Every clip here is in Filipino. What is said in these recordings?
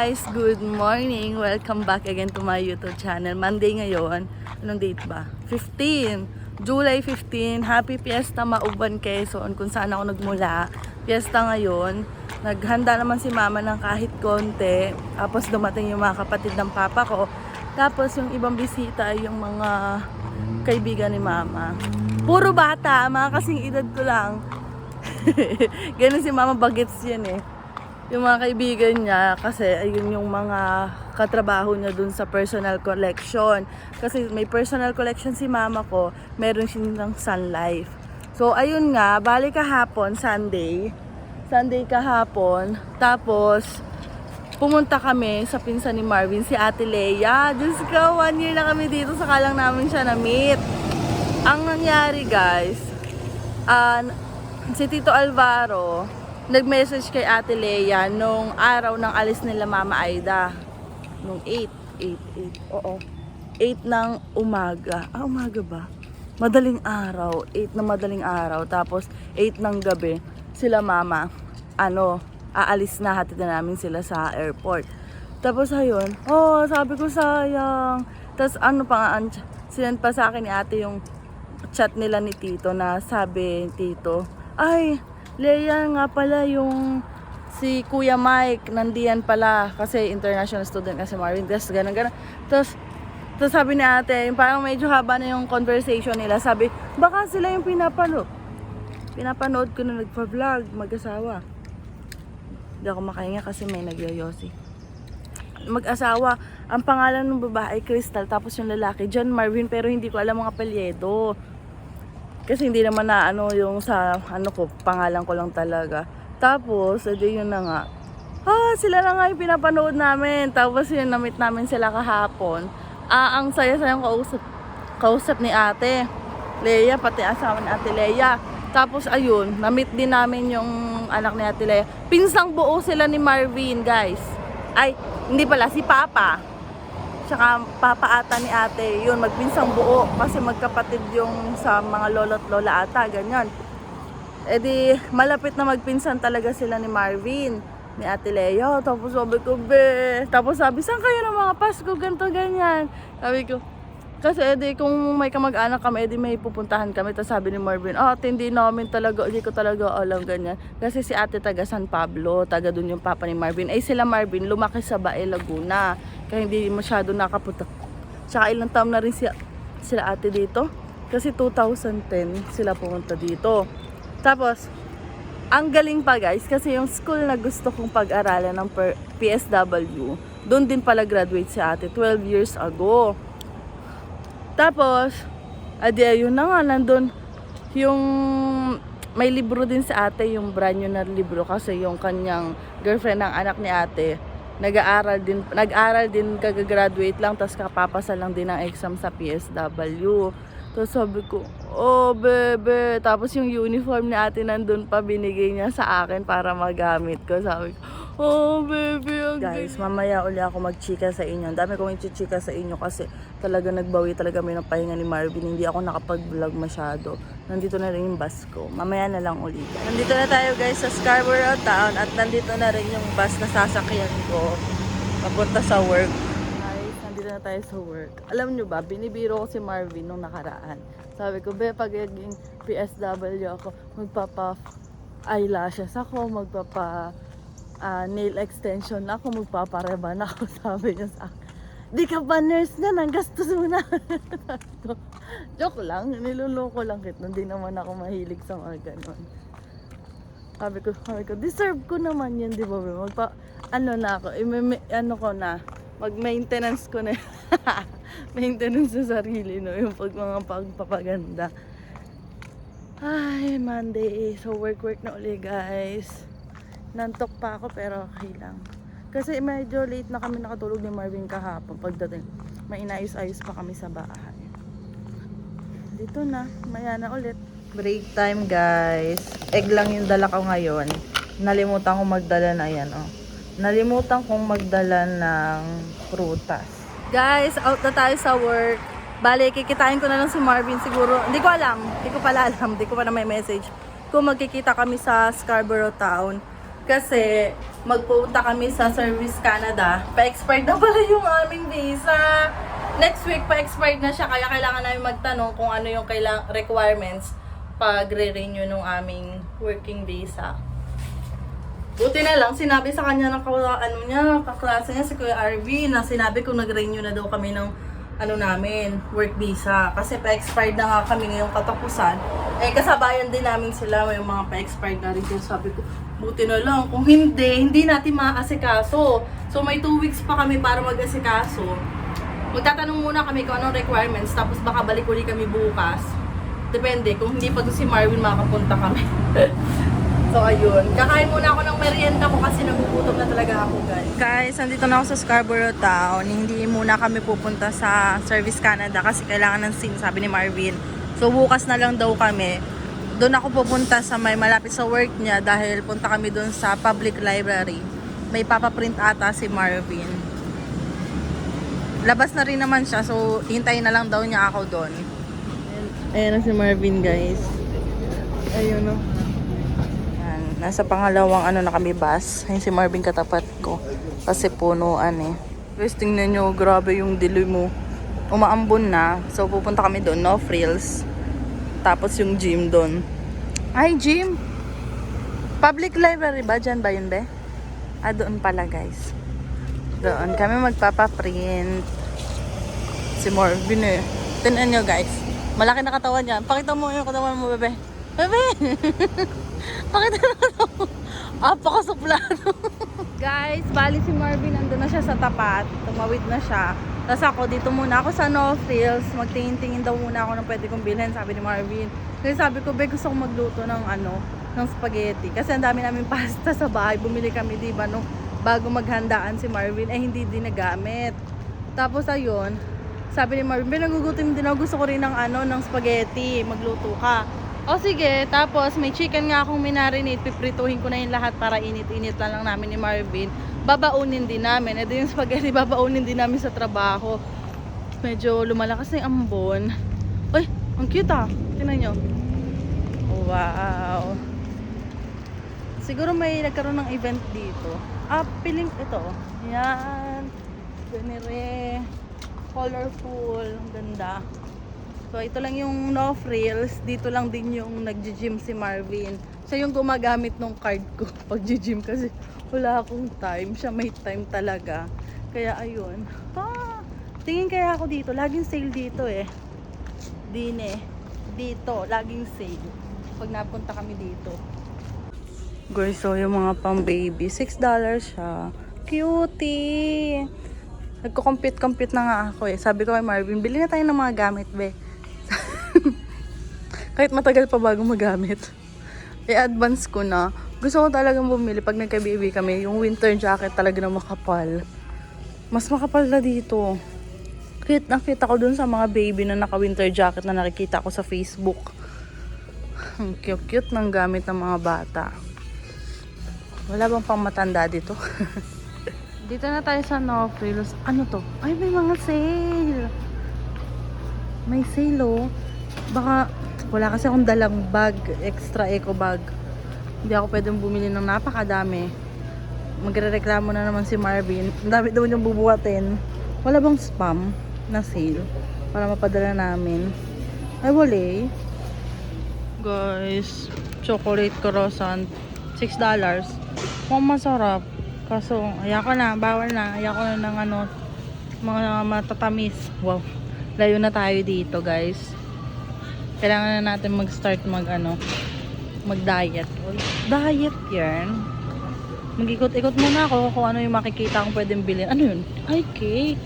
guys! Good morning! Welcome back again to my YouTube channel. Monday ngayon. Anong date ba? 15! July 15. Happy Fiesta Mauban, Quezon, kung saan ako nagmula. Fiesta ngayon. Naghanda naman si mama ng kahit konti. Tapos dumating yung mga kapatid ng papa ko. Tapos yung ibang bisita ay yung mga kaibigan ni mama. Puro bata, mga kasing edad ko lang. Ganun si mama, bagets yan eh. Yung mga kaibigan niya, kasi ayun yung mga katrabaho niya dun sa personal collection. Kasi may personal collection si mama ko, meron silang Sun Life. So ayun nga, balik kahapon, Sunday kahapon. Tapos pumunta kami sa pinsan ni Marvin, si Ate Leia. Diyos ko, 1 year na kami dito, saka lang namin siya na-meet. Ang nangyari guys, si Tito Alvaro nag-message kay Ate Leia nung araw ng alis nila Mama Aida. Nung 8 ng umaga. Umaga ba? Madaling araw. 8 na madaling araw. Tapos 8 ng gabi, sila Mama, aalis na, hatid na namin sila sa airport. Tapos ayun, sabi ko sayang. Tapos sinend pa sa akin ni ate yung chat nila ni Tito na sabi, Tito, ay, Leia nga pala yung si Kuya Mike, nandiyan pala kasi international student kasi Marvin, tapos ganun. Tapos sabi ni ate, parang medyo haba na yung conversation nila, sabi, baka sila yung pinapanood ko na nagpa-vlog, mag-asawa. Hindi ako makahinga kasi may nagyoyosi. Mag-asawa, ang pangalan ng babae Crystal, tapos yung lalaki John Marvin, pero hindi ko alam mga apelyido. Kasi hindi naman na yung sa pangalan ko lang talaga. Tapos, edi yun na nga. Sila na nga yung pinapanood namin. Tapos yun, na-meet namin sila kahapon. Ang saya-sayang kausap ni ate Leia, pati asawa ni ate Leia. Tapos ayun, na-meet din namin yung anak ni ate Leia. Pinsang buo sila ni Marvin, guys. Ay, hindi pala, si Papa. Tsaka papa ata ni ate, yun, magpinsang buo kasi magkapatid yung sa mga lolo't lola ata, ganyan. E di, malapit na magpinsan talaga sila ni Marvin, ni ate Leo. Tapos sabi ko, tapos sabi, saan kayo ng mga Pasko, ganito, ganyan. Sabi ko, kasi edi kung may kamag-anak kami, edi may pupuntahan kami. Tapos sabi ni Marvin, hindi ko talaga alam, ganyan. Kasi si ate taga San Pablo, taga dun yung papa ni Marvin. Ay sila Marvin, lumaki sa Bae, Laguna. Kaya hindi masyado nakapunta. Tsaka ilang taon na rin sila ate dito. Kasi 2010 sila pumunta dito. Tapos, ang galing pa guys, kasi yung school na gusto kong pag-aralan ng PSW, doon din pala graduate si ate 12 years ago. Tapos, ayun na nga, nandun yung may libro din sa ate, yung brand new na libro, kasi yung kanyang girlfriend ng anak ni ate nag-aaral din kagagraduate lang, tapos kapapasa lang din ng exam sa PSW. Tapos sabi ko, bebe, tapos yung uniform ni ate nandun pa, binigay niya sa akin para magamit ko. Sabi ko, bebe, guys, mamaya uli ako magchika sa inyo. Ang dami kong ichichika sa inyo kasi talaga nagbawi talaga kami ng pahinga ni Marvin. Hindi ako nakapag-vlog masyado. Nandito na rin yung bus ko. Mamaya na lang ulit. Nandito na tayo guys sa Scarborough Town at nandito na rin yung bus na sasakyan ko papunta sa work. Guys, nandito na tayo sa work. Alam nyo ba, binibiro ko si Marvin nung nakaraan. Sabi ko, pag naging PSW ako, magpapa-eyelashes ako, nail extension ako, magpapareban ako, sabi niya sa akin. Di ka ba nurse na, nang gastos mo na. Joke lang, niluloko lang kita. Hindi naman ako mahilig sa mga ganon. Sabi ko, deserve ko naman yan, di ba? Mag-maintenance ko na. Maintenance sa sarili, no? Yung mga pagpapaganda. Ay, Monday. So, work na uli, guys. Nantok pa ako, pero okay lang. Kasi medyo late na kami nakatulog ni Marvin kahapon pagdating. May inayos-ayos pa kami sa bahay. Dito na, maya na ulit. Break time guys. Egg lang yung dala ko ngayon. Nalimutan kong magdala na yan. Nalimutan kong magdala ng prutas. Guys, out na tayo sa work. Bale, kikitain ko na lang si Marvin siguro. Hindi ko alam. Hindi ko pa na may message. Kung magkikita kami sa Scarborough Town. Kasi magpunta kami sa Service Canada. Pa-expired na pala yung aming visa. Next week pa-expired na siya, kaya kailangan namin magtanong kung ano yung requirements pag re-renew ng aming working visa. Buti na lang, sinabi sa kanya ng kaklase niya, si Kuya RV, na sinabi kung nag-renew na daw kami ng namin, work visa. Kasi pa-expired na nga kami ngayong katapusan. Eh, kasabayan din namin sila, may mga pa-expired na rin. Sabi ko, buti na lang. Kung hindi natin maasikaso. So, may 2 weeks pa kami para mag-asikaso. Magtatanong muna kami kung anong requirements, tapos baka balik ulit kami bukas. Depende, kung hindi pa doon si Marvin, makapunta kami. So, ayun. Kakain muna ako ng merienda ko kasi nagugutom na talaga ako, guys. Guys, andito na ako sa Scarborough Town. Hindi muna kami pupunta sa Service Canada kasi kailangan ng SIM, sabi ni Marvin. So, bukas na lang daw kami. Doon ako pupunta sa may malapit sa work niya dahil punta kami doon sa public library. May papaprint ata si Marvin. Labas na rin naman siya, so hintayin na lang daw niya ako doon. Ayan na si Marvin, guys. Ayun o. Nasa pangalawang na kami bus. Ayun si Marvin katapat ko. Kasi punuan eh. Guys, tingnan nyo. Grabe yung dilim mo. Umaambon na. So pupunta kami doon. No frills. Tapos yung gym doon. Ay, gym! Public library ba? Diyan ba yun, be? Doon pala, guys. Doon kami magpapaprint. Si Marvin eh. Tingnan nyo, guys. Malaki na katawan niya. Pakita mo yung katawan mo, bebe. Bebe! Pakita na katawan. Apakasuplado. Guys, bali si Marvin nandun na siya sa tapat. Tumawid na siya. Tapos ako, dito muna ako sa No Frills. Magtingin-tingin daw muna ako ng pwede kong bilhin, sabi ni Marvin. Kasi sabi ko, be, gusto kong magluto ng ng spaghetti. Kasi ang dami namin pasta sa bahay. Bumili kami, diba, nung bago maghandaan si Marvin, hindi din nagamit. Tapos ayun, sabi ni Marvin, nagugutom din ako, gusto ko rin ng spaghetti, magluto ka. O sige, tapos may chicken nga akong minarinate, piprituhin ko na yung lahat para init-init lang namin ni Marvin. Babaunin din namin, ito yung spaghetti, babaunin din namin sa trabaho. Medyo lumalakas na yung ambon. Uy, ang cute ah, tingnan nyo. Wow. Siguro may nagkaroon ng event dito. Piling ito. Yan. Ganire. Colorful. Ang ganda. So, ito lang yung No Frills. Dito lang din yung nag-gym si Marvin. Siya yung gumagamit ng card ko pag-gym kasi wala akong time. Siya may time talaga. Kaya, ayun. Tingin kaya ako dito. Laging sale dito eh. Dito. Laging sale. Pag napunta kami dito. Guys, so yung mga pang baby, $6 siya. Cutie! Nagko-compute na nga ako eh. Sabi ko kay Marvin, bili na tayo ng mga gamit, be. Kahit matagal pa bago magamit. I-advance ko na. Gusto ko talagang bumili pag nagka-baby kami. Yung winter jacket talaga na makapal. Mas makapal na dito. Nakita ko dun sa mga baby na naka-winter jacket na nakikita ko sa Facebook. Ang cute-cute ng gamit ng mga bata. Wala bang pang matanda dito? Dito na tayo sa No Frills. Ano to? Ay, may mga sale. May sale oh. Baka, wala kasi akong dalang bag. Extra eco bag. Hindi ako pwedeng bumili ng napakadami. Magre-reklamo na naman si Marvin. Ang dami daw niyang bubuhatin. Wala bang spam na sale? Para mapadala namin. Ay, wala eh. Guys, chocolate croissant. $6. Mukhang masarap. Kaso, ayoko na, bawal na. Ayoko na ng mga matatamis. Wow. Layo na tayo dito, guys. Kailangan na natin mag-start mag-diet. Diet yan. Mag-ikot-ikot muna ako kung ano yung makikita kong pwedeng bilhin. Ano yun? Ay, cake.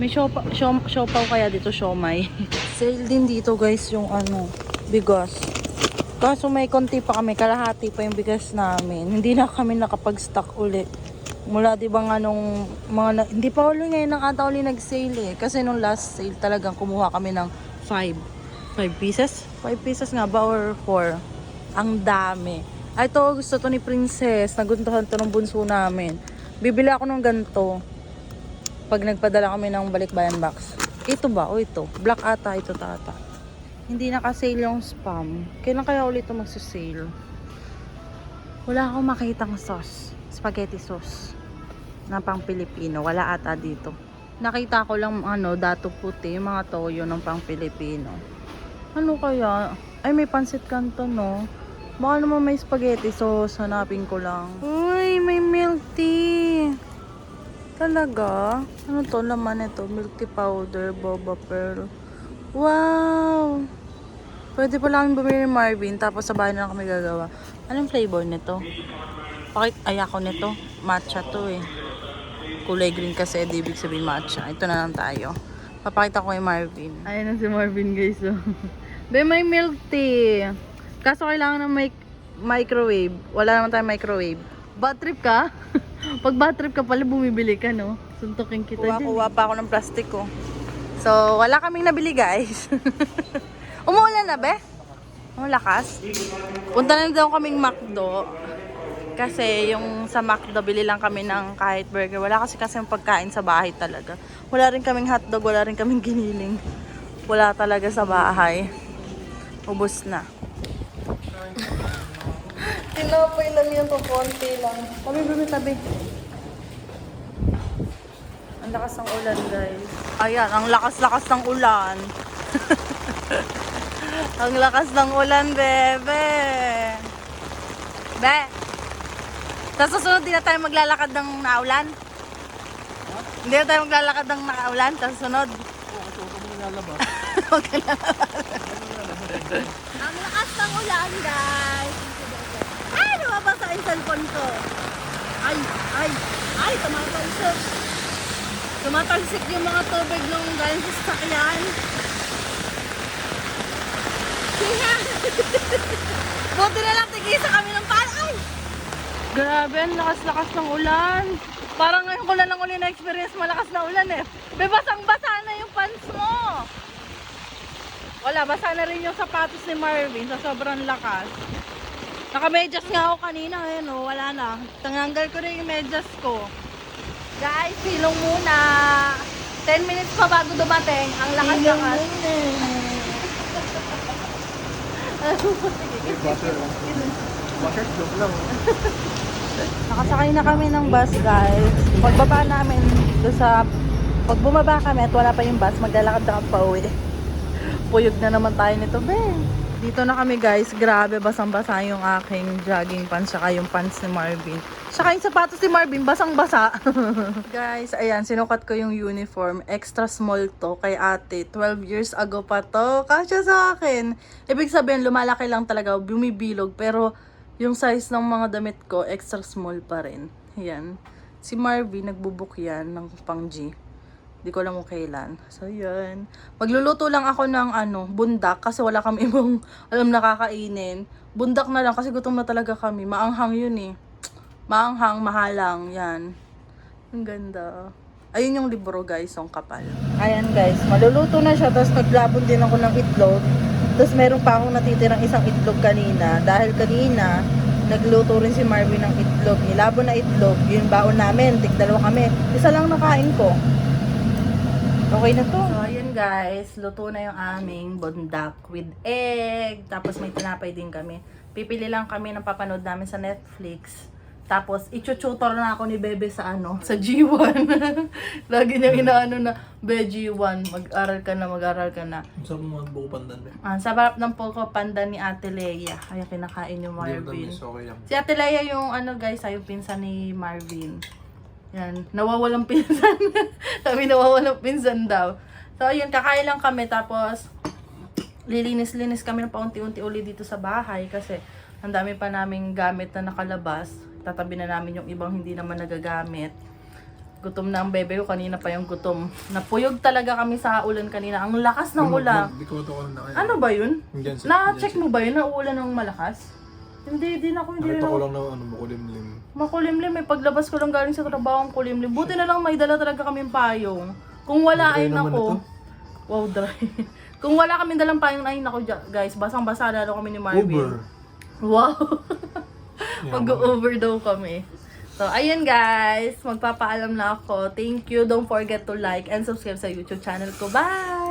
May siopaw kaya dito, siomay. Sale din dito, guys, yung bigas. Kaso may konti pa kami, kalahati pa yung bigas namin. Hindi na kami nakapag-stock uli. Mula di ba nga nung hindi pa uli ngayon ata uli nag-sale eh. Kasi nung last sale talagang kumuha kami ng 5 pieces? 5 pieces nga ba or 4? Ang dami. Ay to, gusto to ni Princess. Naguntahan to ng bunso namin. Bibili ako ng ganito. Pag nagpadala kami ng balikbayan box. Ito ba? O ito? Black ata. Ito tata. Hindi naka-sale yung spam. Kailan kaya ulit ito magsisale? Wala akong makitang sauce. Spaghetti sauce. Na pang Pilipino. Wala ata dito. Nakita ko lang dato puti. Yung mga toyo ng pang Pilipino. Ano kaya? Ay, may pansit canton, no? Baka naman may spaghetti sauce. Hanapin ko lang. Uy, may milk tea. Talaga? Ano to? Laman ito. Milk tea powder. Boba pearl. Wow! Pwede pala kami bumili ni Marvin. Tapos sa bahay na lang kami gagawa. Anong flavor nito? Ayako nito. Matcha to eh. Kulay green kasi. Di ibig sabihin matcha. Ito na lang tayo. Papakita ko kay Marvin. Ayan na si Marvin guys. Oh. Be, may milk tea. Kaso kailangan ng microwave. Wala naman tayong microwave. Bad trip ka? Pag bad trip ka pala, bumibili ka, no? Suntukin kita dyan. Kuha pa ako ng plastic ko. So, wala kaming nabili guys. Umuulan na, be? Ang lakas. Punta na daw kaming McDo. Kasi yung sa McDo, bili lang kami ng kahit burger. Wala kasi yung pagkain sa bahay talaga. Wala rin kaming hotdog, wala rin kaming giniling. Wala talaga sa bahay. Ubus na. Tinapay lang yan to, konti lang. Tabi. Ang lakas ng ulan, guys. Ayan, ang lakas-lakas ng ulan. Ang lakas ng ulan, bebe. Be. Sa susunod, di na tayo maglalakad ng naulan? Huh? Hindi na tayo maglalakad ng naulan sa susunod? Oo, kasi huwag kami nilalabas. Huwag ka nilalabas. Ang lakas ng ulan, guys. Ay, lumabasa yung cellphone ko. Ay, tumatalsik. Tumatalsik yung mga tubig nung galing sa sasakyan. Buti na lang, tigisa kami ng palay. Grabe, ang lakas-lakas ng ulan. Parang ngayon ko na lang uli na-experience malakas na ulan eh. Basang-basa na yung pants mo. Wala, basa na rin yung sapatos ni Marvin sa sobrang lakas. Naka-medyas nga ako kanina, ayun oh, wala na. Tanggal ko rin yung medyas ko. Guys, silong muna. 10 minutes pa bago dumating. Ang lakas-lakas. Nakasakay na kami ng bus, guys. Pag bumaba kami at wala pa yung bus, maglalakad na kami pa uwi. Puyog na naman tayo nito, be. Dito na kami, guys. Grabe, basang-basa yung aking jogging pants saka yung pants ni Marvin. Saka yung sapatos ni Marvin, basang-basa. Guys, ayan, sinukat ko yung uniform. Extra small to kay ate. 12 years ago pa to. Kasya sa akin. Ibig sabihin, lumalaki lang talaga. Bumibilog. Pero yung size ng mga damit ko, extra small pa rin. Ayan. Si Marvin, nagbubuk yan ng pang G. Di ko alam kung kailan. So, yun. Magluluto lang ako ng bundak kasi wala kami ibang nakakainin. Bundak na lang kasi gutom na talaga kami. Maanghang yun eh. Maanghang, mahalang. Yan. Ang ganda. Ayun yung libro, guys. Yung kapal. Ayan, guys. Maluluto na siya. Tapos naglabon din ako ng itlog. Tapos meron pa akong natitirang isang itlog kanina. Dahil kanina, nagluto rin si Marvin ng itlog. Nilabon na itlog. Yung baon namin. Tig-dalawa kami. Isa lang nakain ko. Okay na to. So, ayan guys. Luto na yung aming bundak with egg. Tapos may tinapay din kami. Pipili lang kami ng papanood namin sa Netflix. Tapos, i-tutor na ako ni Bebe sa sa G1. Lagi niya inaano na, Be, G1, mag-aral ka na. Sarap mo ang buko pandan, Be. Sarap ng buko pandan ni Ate Leia. Kaya kinakain yung Marvin. Okay lang. Si Ate Leia yung guys, yung pinsan ni Marvin. Yan, nawawalang pinsan. Sabi nawawalang pinsan daw. So, ayun, kakain lang kami. Tapos, lilinis-linis kami ng paunti-unti uli dito sa bahay. Kasi, ang dami pa naming gamit na nakalabas. Tatabi na namin yung ibang hindi naman nagagamit. Gutom na ang bebe ko. Kanina pa yung gutom. Napuyog talaga kami sa ulan kanina. Ang lakas ng ulan. Ano ba yun? Na-check mo ba yun? Na ulan ng malakas? Hindi, din ako. Nakita ko lang na makulimlim. Makulimlim. May paglabas ko lang galing sa trabaho ang kulimlim. Buti na lang may dala talaga kaming payong. Kung wala ay nako. Wow, dry. Kung wala kaming dalang payong ay nako, guys. Basang-basa lalo kami ni Marvin. Over. Wow. Mag-over daw kami. So, ayun guys. Magpapaalam na ako. Thank you. Don't forget to like and subscribe sa YouTube channel ko. Bye!